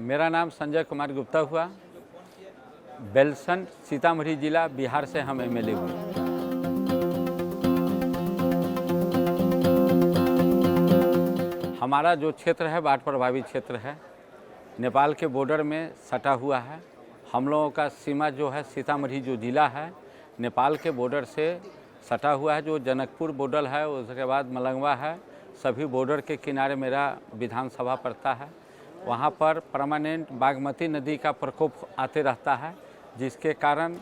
मेरा नाम संजय कुमार गुप्ता हुआ। बेलसन सीतामढ़ी जिला बिहार से हम एमएलए हुए। हमारा जो क्षेत्र है बाढ़ प्रभावित क्षेत्र है, नेपाल के बॉर्डर में सटा हुआ है। हम लोगों का सीमा जो है सीतामढ़ी जो ज़िला है नेपाल के बॉर्डर से सटा हुआ है। जो जनकपुर बॉर्डर है, उसके बाद मलंगवा है, सभी बॉर्डर के किनारे मेरा विधानसभा पड़ता है। वहाँ पर परमानेंट बागमती नदी का प्रकोप आते रहता है, जिसके कारण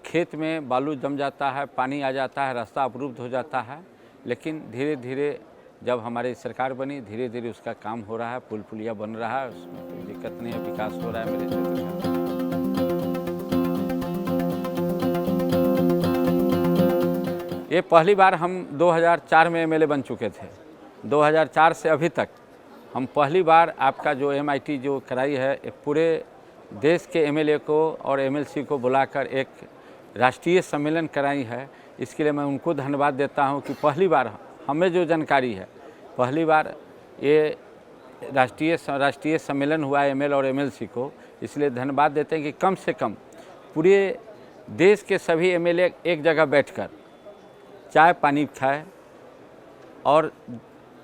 खेत में बालू जम जाता है, पानी आ जाता है, रास्ता अवरुद्ध हो जाता है। लेकिन धीरे धीरे जब हमारी सरकार बनी, धीरे धीरे उसका काम हो रहा है, पुल पुलिया बन रहा है, उसमें कोई दिक्कत नहीं है, विकास हो रहा है मेरे क्षेत्र का। ये पहली बार हम 2004 में एमएलए बन चुके थे। 2004 से अभी तक हम पहली बार आपका जो एमआईटी जो कराई है, पूरे देश के एमएलए को और एमएलसी को बुलाकर एक राष्ट्रीय सम्मेलन कराई है। इसके लिए मैं उनको धन्यवाद देता हूं कि पहली बार हमें जो जानकारी है, पहली बार ये राष्ट्रीय सम्मेलन हुआ है एमएल और एमएलसी को। इसलिए धन्यवाद देते हैं कि कम से कम पूरे देश के सभी एमएलए एक जगह बैठकर चाय पानी खाए और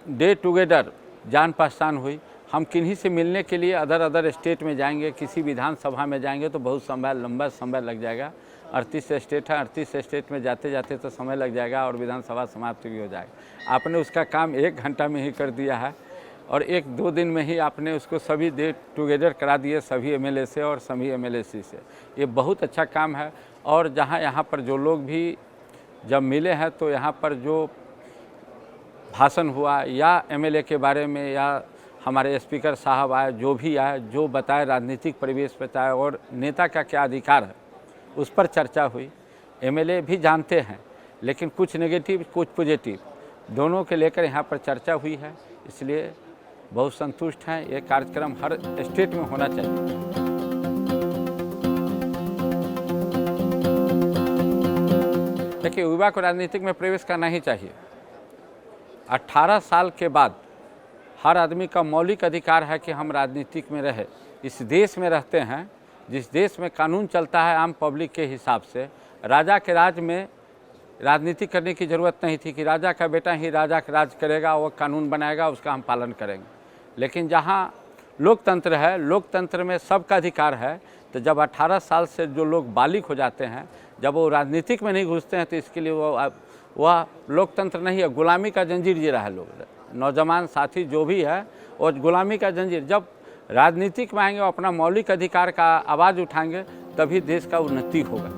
डे टुगेदर जान पहचान हुई। हम किन्हीं से मिलने के लिए अदर स्टेट में जाएंगे, किसी विधानसभा में जाएंगे तो बहुत लंबा समय लग जाएगा। 38 स्टेट है, 38 स्टेट में जाते जाते तो समय लग जाएगा और विधानसभा समाप्त भी हो जाएगा। आपने उसका काम 1 घंटा में ही कर दिया है और 1-2 दिन में ही आपने उसको सभी डे टुगेदर करा दिए, सभी एमएलए से और सभी एमएलसी से। ये बहुत अच्छा काम है। और यहाँ पर जो लोग भी जब मिले हैं तो यहाँ पर जो भाषण हुआ या एमएलए के बारे में या हमारे स्पीकर साहब आए, जो भी आए, जो बताए, राजनीतिक परिवेश बताए और नेता का क्या अधिकार है उस पर चर्चा हुई। एमएलए भी जानते हैं, लेकिन कुछ नेगेटिव कुछ पॉजिटिव दोनों के लेकर यहाँ पर चर्चा हुई है। इसलिए बहुत संतुष्ट हैं। ये कार्यक्रम हर स्टेट में होना चाहिए। देखिए, युवा को राजनीतिक में प्रवेश करना ही चाहिए। 18 साल के बाद हर आदमी का मौलिक अधिकार है कि हम राजनीतिक में रहे। इस देश में रहते हैं, जिस देश में कानून चलता है आम पब्लिक के हिसाब से। राजा के राज में राजनीति करने की ज़रूरत नहीं थी कि राजा का बेटा ही राजा का राज करेगा, वो कानून बनाएगा, उसका हम पालन करेंगे। लेकिन जहाँ लोकतंत्र है, लोकतंत्र में सबका अधिकार है। तो जब 18 साल से जो लोग बालिग हो जाते हैं, जब वो राजनीतिक में नहीं घुसते हैं, तो इसके लिए वह लोकतंत्र नहीं है, गुलामी का जंजीर जी रहा है। लोग नौजवान साथी जो भी है वो गुलामी का जंजीर। जब राजनीतिक में आएंगे और अपना मौलिक अधिकार का आवाज़ उठाएंगे, तभी देश का उन्नति होगा।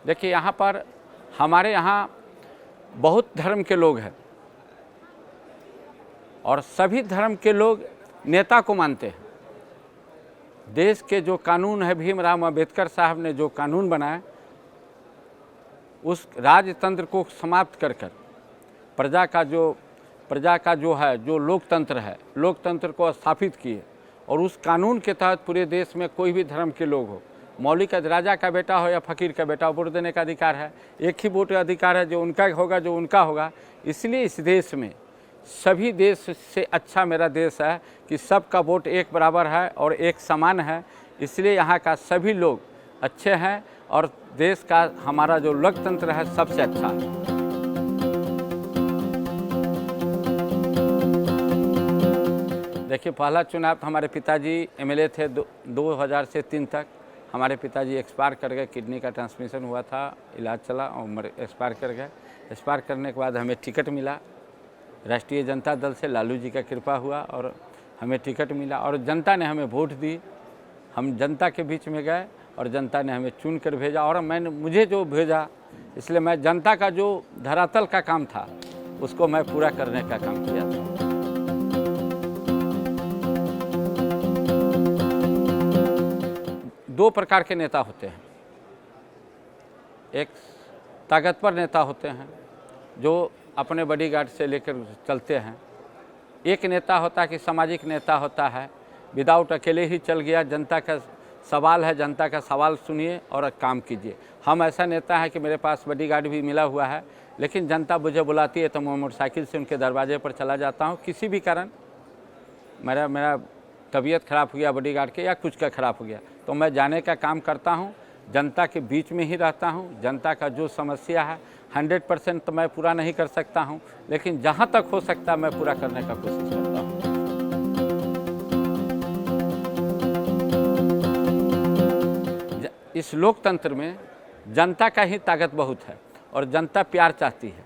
देखिए, यहाँ पर हमारे यहाँ बहुत धर्म के लोग हैं और सभी धर्म के लोग नेता को मानते हैं। देश के जो कानून है, भीमराव अंबेडकर साहब ने जो कानून बनाया, उस राजतंत्र को समाप्त कर प्रजा का जो है, जो लोकतंत्र है, लोकतंत्र को स्थापित किए। और उस कानून के तहत पूरे देश में कोई भी धर्म के लोग हो, मौलिक राजा का बेटा हो या फकीर का बेटा हो, वोट देने का अधिकार है। एक ही वोट का अधिकार है, जो उनका होगा, जो उनका होगा। इसलिए इस देश में सभी देश से अच्छा मेरा देश है कि सबका वोट एक बराबर है और एक समान है। इसलिए यहाँ का सभी लोग अच्छे हैं और देश का हमारा जो लोकतंत्र है सबसे अच्छा है। देखिए, पहला चुनाव हमारे पिताजी एमएलए थे 2000 से 3 तक। हमारे पिताजी एक्सपायर कर गए, किडनी का ट्रांसमिशन हुआ था, इलाज चला और एक्सपायर कर गए। एक्सपायर करने के बाद हमें टिकट मिला राष्ट्रीय जनता दल से, लालू जी का कृपा हुआ और हमें टिकट मिला और जनता ने हमें वोट दी। हम जनता के बीच में गए और जनता ने हमें चुन कर भेजा और मुझे जो भेजा, इसलिए मैं जनता का जो धरातल का काम था उसको मैं पूरा करने का काम किया था। दो प्रकार के नेता होते हैं। एक ताकतवर नेता होते हैं जो अपने बॉडीगार्ड से लेकर चलते हैं। एक नेता होता है कि सामाजिक नेता होता है, विदाउट अकेले ही चल गया। जनता का सवाल है, जनता का सवाल सुनिए और काम कीजिए। हम ऐसा नेता है कि मेरे पास बॉडीगार्ड भी मिला हुआ है, लेकिन जनता मुझे बुलाती है तो मैं मोटरसाइकिल से उनके दरवाजे पर चला जाता हूँ। किसी भी कारण मेरा तबीयत ख़राब हो गया बॉडीगार्ड के या कुछ का ख़राब हो गया तो मैं जाने का काम करता हूँ, जनता के बीच में ही रहता हूँ। जनता का जो समस्या है 100% तो मैं पूरा नहीं कर सकता हूँ, लेकिन जहाँ तक हो सकता है मैं पूरा करने का कोशिश करता हूँ। इस लोकतंत्र में जनता का ही ताकत बहुत है और जनता प्यार चाहती है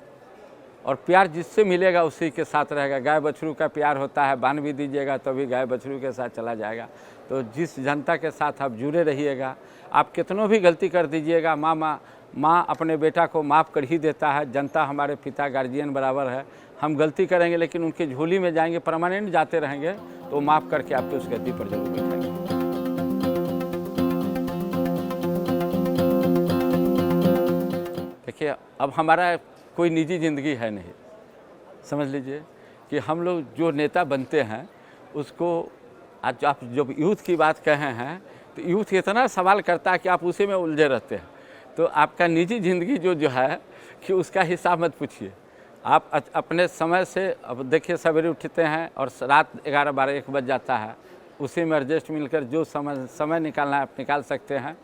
और प्यार जिससे मिलेगा उसी के साथ रहेगा। गाय बछड़ू का प्यार होता है, बांध भी दीजिएगा तो भी गाय बछड़ू के साथ चला जाएगा। तो जिस जनता के साथ आप जुड़े रहिएगा, आप कितनों भी गलती कर दीजिएगा, माँ अपने बेटा को माफ़ कर ही देता है। जनता हमारे पिता गार्जियन बराबर है। हम गलती करेंगे लेकिन उनकी झोली में जाएंगे, परमानेंट जाते रहेंगे तो माफ़ करके आपके उस गद्दी पर जरूर बैठाएंगे। देखिए, अब हमारा कोई निजी ज़िंदगी है नहीं। समझ लीजिए कि हम लोग जो नेता बनते हैं उसको आज आप जब यूथ की बात कहे हैं तो यूथ इतना सवाल करता है कि आप उसी में उलझे रहते हैं। तो आपका निजी ज़िंदगी जो है कि उसका हिसाब मत पूछिए। आप अपने समय से, अब देखिए सवेरे उठते हैं और रात 11, 12, 1 बज जाता है, उसी में एडजस्ट मिलकर जो समय निकालना है आप निकाल सकते हैं।